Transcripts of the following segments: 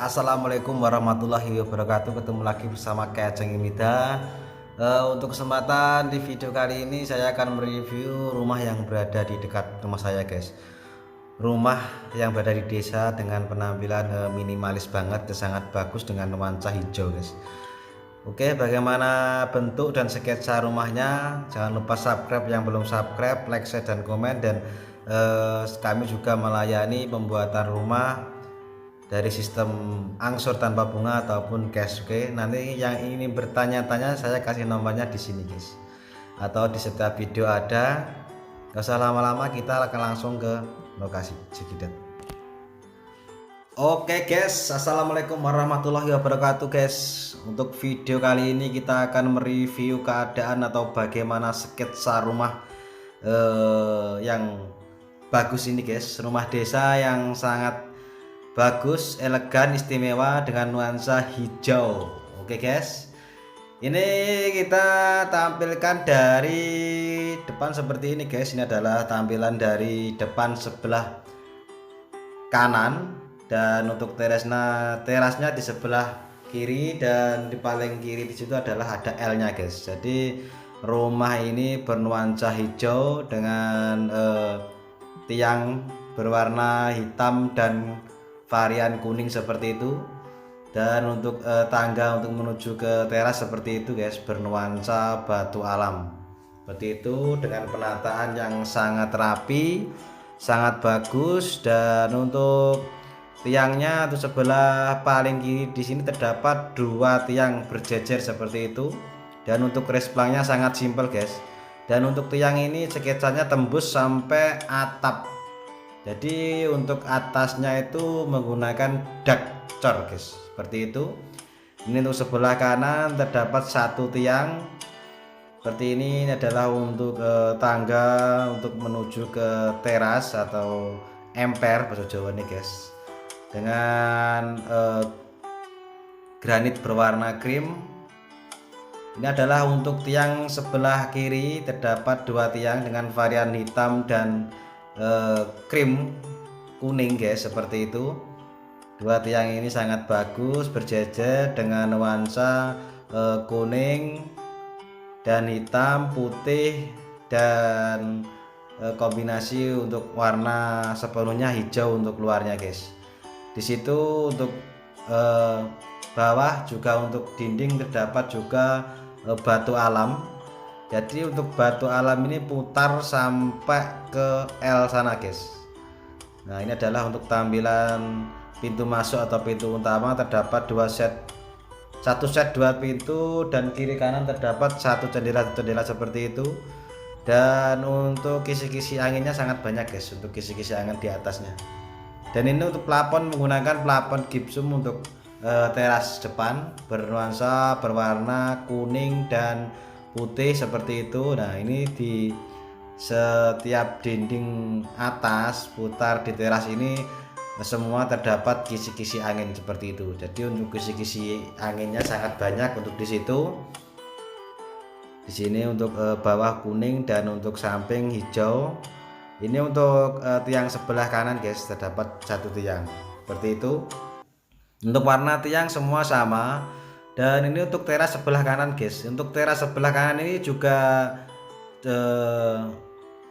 Assalamualaikum warahmatullahi wabarakatuh. Ketemu lagi bersama Kaceng Imida. Untuk kesempatan di video kali ini saya akan mereview rumah yang berada di dekat rumah saya, guys. Rumah yang berada di desa dengan penampilan minimalis banget, sangat bagus dengan nuansa hijau, guys. Oke, bagaimana bentuk dan sketsa rumahnya? Jangan lupa subscribe yang belum subscribe, like, share, dan komen. Dan kami juga melayani pembuatan rumah dari sistem angsur tanpa bunga ataupun cash. Oke, nanti yang ingin bertanya-tanya saya kasih nomornya di sini, guys, atau di setiap video ada. Gak usah lama-lama, kita akan langsung ke lokasi Cikidat. Oke guys, assalamualaikum warahmatullahi wabarakatuh, guys. Untuk video kali ini kita akan mereview keadaan atau bagaimana sketsa rumah yang bagus ini, guys. Rumah desa yang sangat bagus, elegan, istimewa dengan nuansa hijau. Oke guys, ini kita tampilkan dari depan seperti ini, guys. Ini adalah tampilan dari depan sebelah kanan, dan untuk terasnya di sebelah kiri, dan di paling kiri di situ adalah ada L-nya, guys. Jadi rumah ini bernuansa hijau dengan tiang berwarna hitam dan varian kuning seperti itu. Dan untuk tangga untuk menuju ke teras seperti itu, guys, bernuansa batu alam seperti itu dengan penataan yang sangat rapi, sangat bagus. Dan untuk tiangnya untuk sebelah paling kiri di sini terdapat dua tiang berjejer seperti itu. Dan untuk resplangnya sangat simpel, guys. Dan untuk tiang ini sketsanya tembus sampai atap. Jadi untuk atasnya itu menggunakan dakcor, guys, seperti itu. Ini untuk sebelah kanan terdapat satu tiang seperti ini. Ini adalah untuk tangga untuk menuju ke teras atau emper bahasa Jawa nih, guys, dengan granit berwarna krim. Ini adalah untuk tiang sebelah kiri, terdapat dua tiang dengan varian hitam dan krim kuning, guys, seperti itu. Dua tiang ini sangat bagus, berjejer dengan nuansa kuning dan hitam, putih, dan kombinasi untuk warna sepenuhnya hijau untuk luarnya, guys. Di situ untuk bawah juga untuk dinding terdapat juga batu alam. Jadi untuk batu alam ini putar sampai ke L sana, guys. Nah, ini adalah untuk tampilan pintu masuk atau pintu utama. Terdapat satu set dua pintu, dan kiri kanan terdapat satu jendela seperti itu. Dan untuk kisi-kisi anginnya sangat banyak, guys, untuk kisi-kisi angin di atasnya. Dan ini untuk plafon menggunakan plafon gipsum untuk teras depan bernuansa berwarna kuning dan putih seperti itu. Nah, ini di setiap dinding atas putar di teras ini semua terdapat kisi-kisi angin seperti itu. Jadi untuk kisi-kisi anginnya sangat banyak untuk di situ. Di sini untuk bawah kuning dan untuk samping hijau. Ini untuk tiang sebelah kanan, guys, terdapat satu tiang seperti itu. Untuk warna tiang semua sama. Dan ini untuk teras sebelah kanan, guys. Untuk teras sebelah kanan ini juga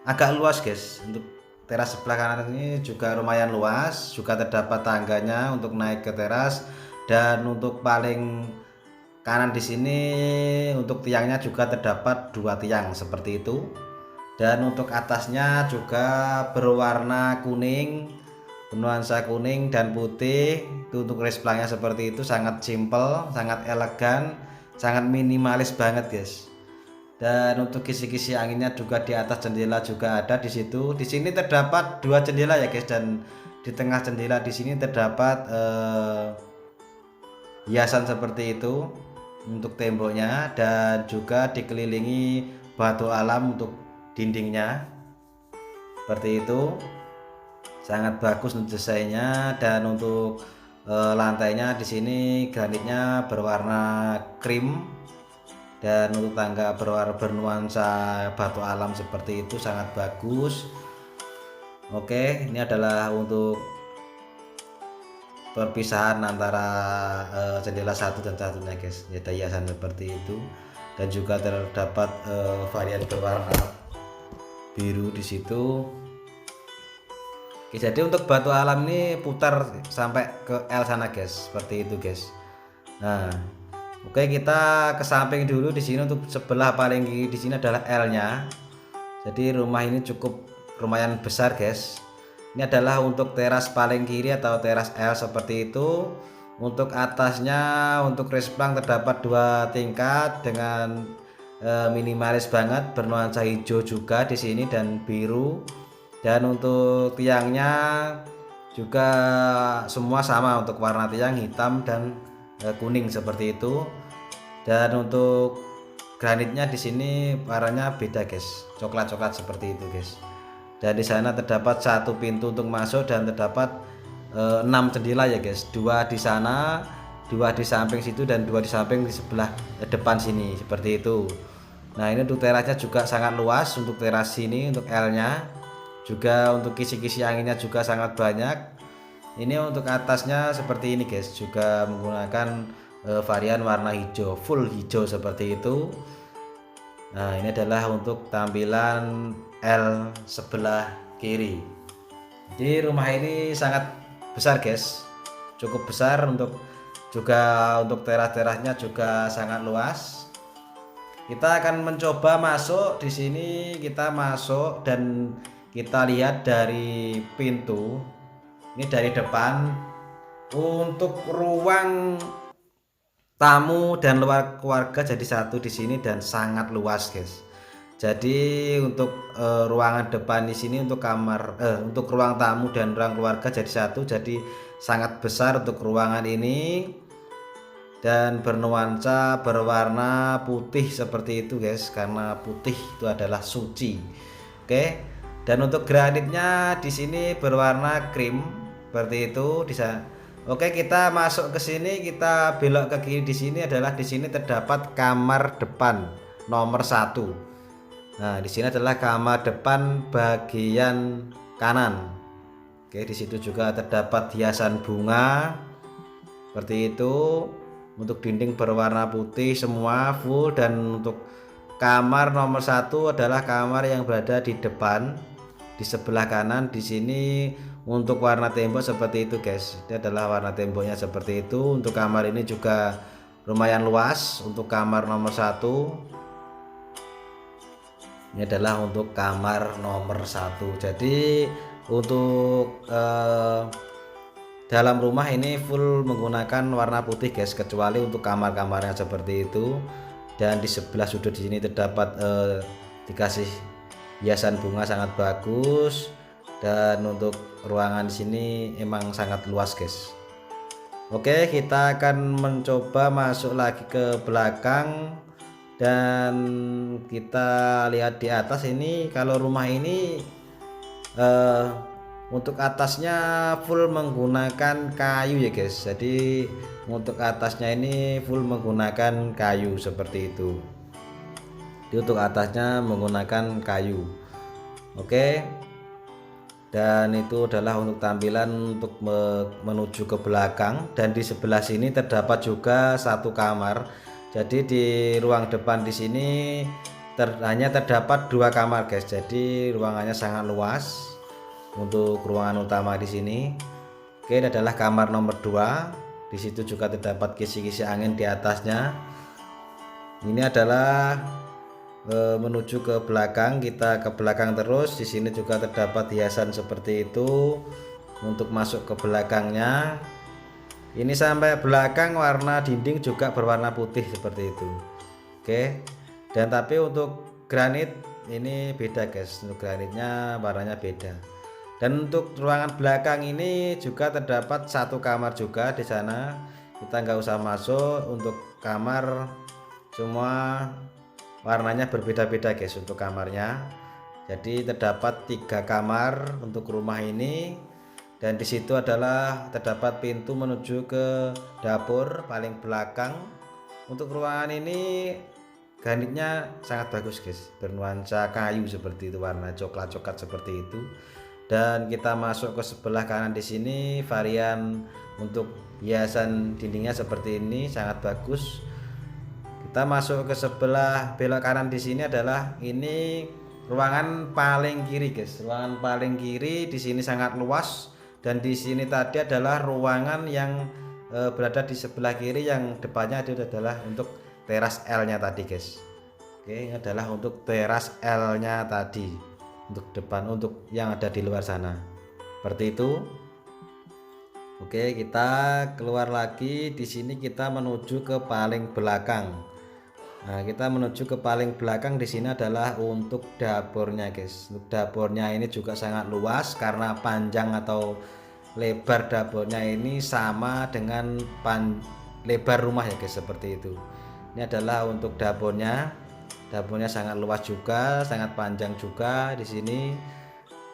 agak luas, guys. Untuk teras sebelah kanan ini juga lumayan luas. Juga terdapat tangganya untuk naik ke teras. Dan untuk paling kanan di sini untuk tiangnya juga terdapat dua tiang seperti itu. Dan untuk atasnya juga berwarna kuning, nuansa kuning dan putih. Itu untuk resplangnya seperti itu, sangat simple, sangat elegan, sangat minimalis banget, guys. Dan untuk kisi-kisi anginnya juga di atas jendela juga ada di situ. Di sini terdapat dua jendela, ya, guys, dan di tengah jendela di sini terdapat hiasan seperti itu untuk temboknya, dan juga dikelilingi batu alam untuk dindingnya seperti itu. Sangat bagus untuk desainnya. Dan untuk lantainya di sini granitnya berwarna krim, dan untuk tangga bernuansa batu alam seperti itu, sangat bagus. Oke, ini adalah untuk perpisahan antara jendela satu dan satunya guys, ya ada hiasan seperti itu. Dan juga terdapat varian berwarna biru di situ. Oke, jadi untuk batu alam ini putar sampai ke L sana guys, seperti itu guys. Nah, oke, kita ke samping dulu di sini. Untuk sebelah paling kiri di sini adalah L-nya. Jadi rumah ini cukup lumayan besar guys. Ini adalah untuk teras paling kiri atau teras L seperti itu. Untuk atasnya untuk resplang terdapat 2 tingkat dengan minimalis banget, bernuansa hijau juga di sini dan biru. Dan untuk tiangnya juga semua sama, untuk warna tiang hitam dan kuning seperti itu. Dan untuk granitnya di sini warnanya beda guys, coklat-coklat seperti itu guys. Dan di sana terdapat 1 pintu untuk masuk dan terdapat 6 jendela ya guys, 2 di sana, 2 di samping situ dan 2 di samping di sebelah depan sini seperti itu. Nah, ini untuk terasnya juga sangat luas. Untuk teras sini untuk L-nya juga, untuk kisi-kisi anginnya juga sangat banyak. Ini untuk atasnya seperti ini guys, juga menggunakan varian warna hijau, full hijau seperti itu. Nah, ini adalah untuk tampilan L sebelah kiri. Jadi rumah ini sangat besar guys, cukup besar. Untuk teras-terasnya juga sangat luas. Kita akan mencoba masuk di sini. Kita masuk dan kita lihat dari pintu ini dari depan. Untuk ruang tamu dan luar keluarga jadi satu di sini dan sangat luas guys. Jadi untuk ruangan depan di sini untuk kamar untuk ruang tamu dan ruang keluarga jadi satu, jadi sangat besar untuk ruangan ini dan bernuansa berwarna putih seperti itu guys, karena putih itu adalah suci. Oke. Dan untuk granitnya di sini berwarna krim seperti itu di sana. Oke, kita masuk ke sini, kita belok ke kiri. Di sini terdapat kamar depan nomor 1. Nah, di sini adalah kamar depan bagian kanan. Oke, di situ juga terdapat hiasan bunga seperti itu. Untuk dinding berwarna putih semua full. Dan untuk kamar nomor 1 adalah kamar yang berada di depan di sebelah kanan. Di sini untuk warna tembok seperti itu guys. Ini adalah warna temboknya seperti itu. Untuk kamar ini juga lumayan luas. Untuk kamar nomor 1 ini adalah untuk kamar nomor 1. Jadi untuk dalam rumah ini full menggunakan warna putih guys, kecuali untuk kamar-kamarnya seperti itu. Dan di sebelah sudut di sini terdapat dikasih hiasan bunga sangat bagus. Dan untuk ruangan di sini emang sangat luas guys. Oke, kita akan mencoba masuk lagi ke belakang dan kita lihat di atas ini. Kalau rumah ini untuk atasnya full menggunakan kayu ya guys. Jadi untuk atasnya ini full menggunakan kayu seperti itu. Jadi untuk atasnya menggunakan kayu. Oke. Dan itu adalah untuk tampilan untuk menuju ke belakang. Dan di sebelah sini terdapat juga 1 kamar. Jadi di ruang depan di sini hanya terdapat 2 kamar guys. Jadi ruangannya sangat luas untuk ruangan utama di sini. Oke, ini adalah kamar nomor 2. Di situ juga terdapat kisi-kisi angin di atasnya. Ini adalah menuju ke belakang. Kita ke belakang terus. Di sini juga terdapat hiasan seperti itu untuk masuk ke belakangnya. Ini sampai belakang warna dinding juga berwarna putih seperti itu. Oke. Dan tapi untuk granit ini beda guys. Untuk granitnya warnanya beda. Dan untuk ruangan belakang ini juga terdapat 1 kamar juga di sana. Kita nggak usah masuk. Untuk kamar semua warnanya berbeda-beda guys untuk kamarnya. Jadi terdapat 3 kamar untuk rumah ini. Dan di situ adalah terdapat pintu menuju ke dapur paling belakang. Untuk ruangan ini granitnya sangat bagus guys, bernuansa kayu seperti itu, warna coklat-coklat seperti itu. Dan kita masuk ke sebelah kanan di sini, varian untuk hiasan dindingnya seperti ini, sangat bagus. Kita masuk ke sebelah belok kanan di sini adalah ini ruangan paling kiri, guys. Ruangan paling kiri di sini sangat luas, dan di sini tadi adalah ruangan yang berada di sebelah kiri yang depannya itu adalah untuk teras L-nya tadi, guys. Oke, ini adalah untuk teras L-nya tadi. Untuk depan, untuk yang ada di luar sana seperti itu. Oke, kita keluar lagi. Di sini kita menuju ke paling belakang. Nah, kita menuju ke paling belakang. Di sini adalah untuk dapurnya, guys. Untuk dapurnya ini juga sangat luas karena panjang atau lebar dapurnya ini sama dengan lebar rumah ya, guys, seperti itu. Ini adalah untuk dapurnya. Dapurnya sangat luas juga, sangat panjang juga. Di sini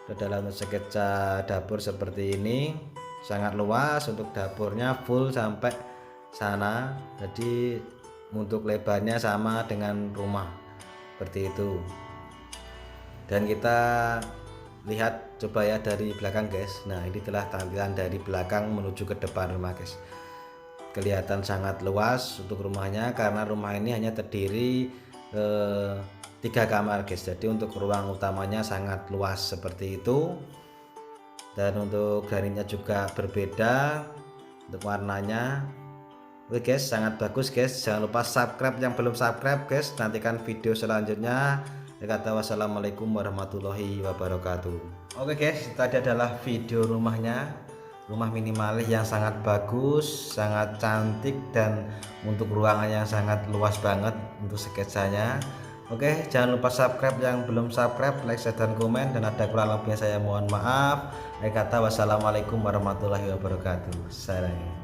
adalah untuk sketsa dapur seperti ini, sangat luas. Untuk dapurnya full sampai sana, jadi untuk lebarnya sama dengan rumah seperti itu. Dan kita lihat coba ya dari belakang, guys. Nah, ini telah tampilan dari belakang menuju ke depan rumah, guys. Kelihatan sangat luas untuk rumahnya karena rumah ini hanya terdiri 3 kamar, guys. Jadi untuk ruang utamanya sangat luas seperti itu. Dan untuk granitnya juga berbeda untuk warnanya. Oke, guys, sangat bagus, guys. Jangan lupa subscribe yang belum subscribe, guys. Nantikan video selanjutnya. Kata wassalamualaikum warahmatullahi wabarakatuh. Oke, guys, tadi adalah video rumahnya. Rumah minimalis yang sangat bagus, sangat cantik, dan untuk ruangan yang sangat luas banget untuk sketsanya. Oke, jangan lupa subscribe yang belum subscribe, like, share, dan komen. Dan ada kurang lebihnya saya mohon maaf. Kata wassalamualaikum warahmatullahi wabarakatuh. Salam.